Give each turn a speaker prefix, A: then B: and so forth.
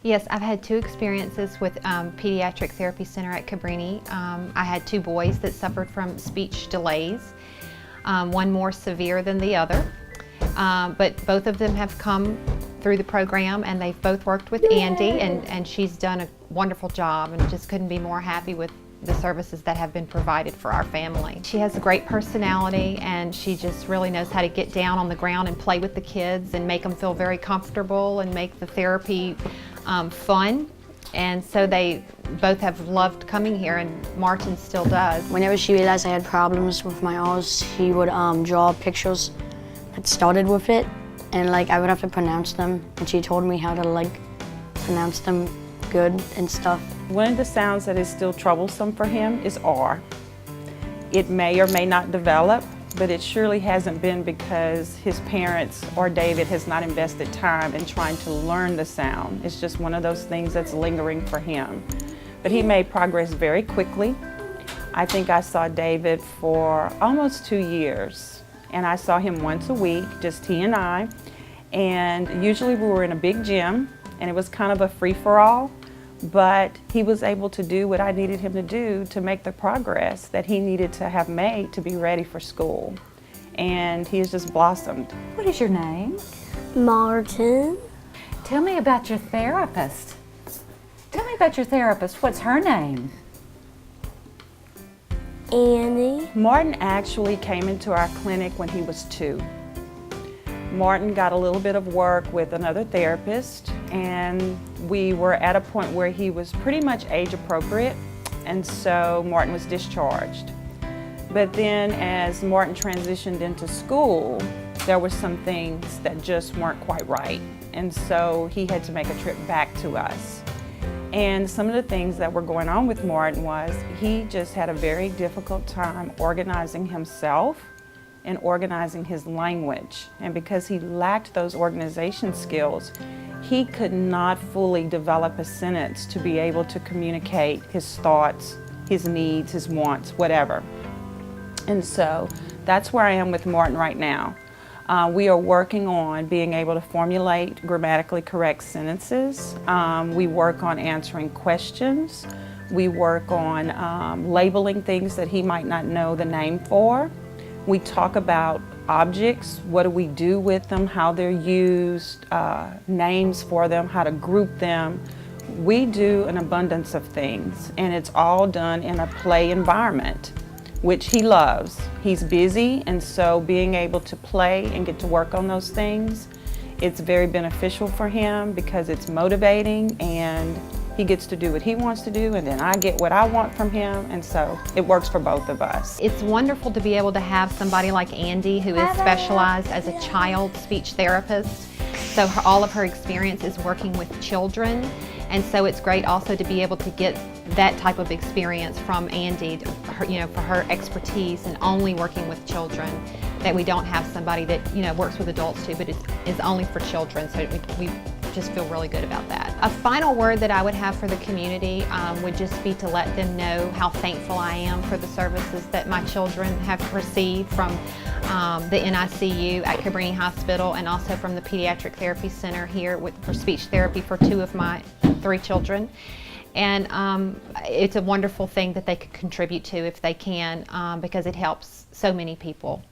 A: Yes, I've had two experiences with Pediatric Therapy Center at Cabrini. I had two boys that suffered from speech delays, one more severe than the other, but both of them have come through the program and they've both worked with Andy, and she's done a wonderful job, and just couldn't be more happy with the services that have been provided for our family. She has a great personality, and she just really knows how to get down on the ground and play with the kids and make them feel very comfortable and make the therapy fun. And so they both have loved coming here, and Martin still does.
B: Whenever she realized I had problems with my R's, he would draw pictures that started with it, and I would have to pronounce them, and she told me how to pronounce them good and stuff.
C: One of the sounds that is still troublesome for him is R. It may or may not develop, but it surely hasn't been because his parents or David has not invested time in trying to learn the sound. It's just one of those things that's lingering for him. But he made progress very quickly. I think I saw David for almost 2 years, and I saw him once a week, just he and I. And usually we were in a big gym, and it was kind of a free-for-all, but he was able to do what I needed him to do to make the progress that he needed to have made to be ready for school. And he has just blossomed.
D: What is your name?
E: Martin.
D: Tell me about your therapist. Tell me about your therapist. What's her name?
E: Annie.
C: Martin actually came into our clinic when he was 2. Martin got a little bit of work with another therapist, and we were at a point where he was pretty much age appropriate, and so Martin was discharged. But then as Martin transitioned into school, there were some things that just weren't quite right, and so he had to make a trip back to us. And some of the things that were going on with Martin was he just had a very difficult time organizing himself and organizing his language. And because he lacked those organization skills, he could not fully develop a sentence to be able to communicate his thoughts, his needs, his wants, whatever. And so that's where I am with Martin right now. We are working on being able to formulate grammatically correct sentences. We work on answering questions. We work on labeling things that he might not know the name for. We talk about objects, what do we do with them, how they're used, names for them, how to group them. We do an abundance of things, and it's all done in a play environment, which he loves. He's busy, and so being able to play and get to work on those things, it's very beneficial for him because it's motivating, and he gets to do what he wants to do, and then I get what I want from him, and so it works for both of us.
A: It's wonderful to be able to have somebody like Andy who is specialized as a child speech therapist. So all of her experience is working with children, and so it's great also to be able to get that type of experience from Andy, for her expertise in only working with children, that we don't have somebody that works with adults too, but is only for children. So we just feel really good about that. A final word that I would have for the community would just be to let them know how thankful I am for the services that my children have received from the NICU at Cabrini Hospital, and also from the Pediatric Therapy Center here for speech therapy for 2 of my 3 children. And it's a wonderful thing that they could contribute to if they can, because it helps so many people.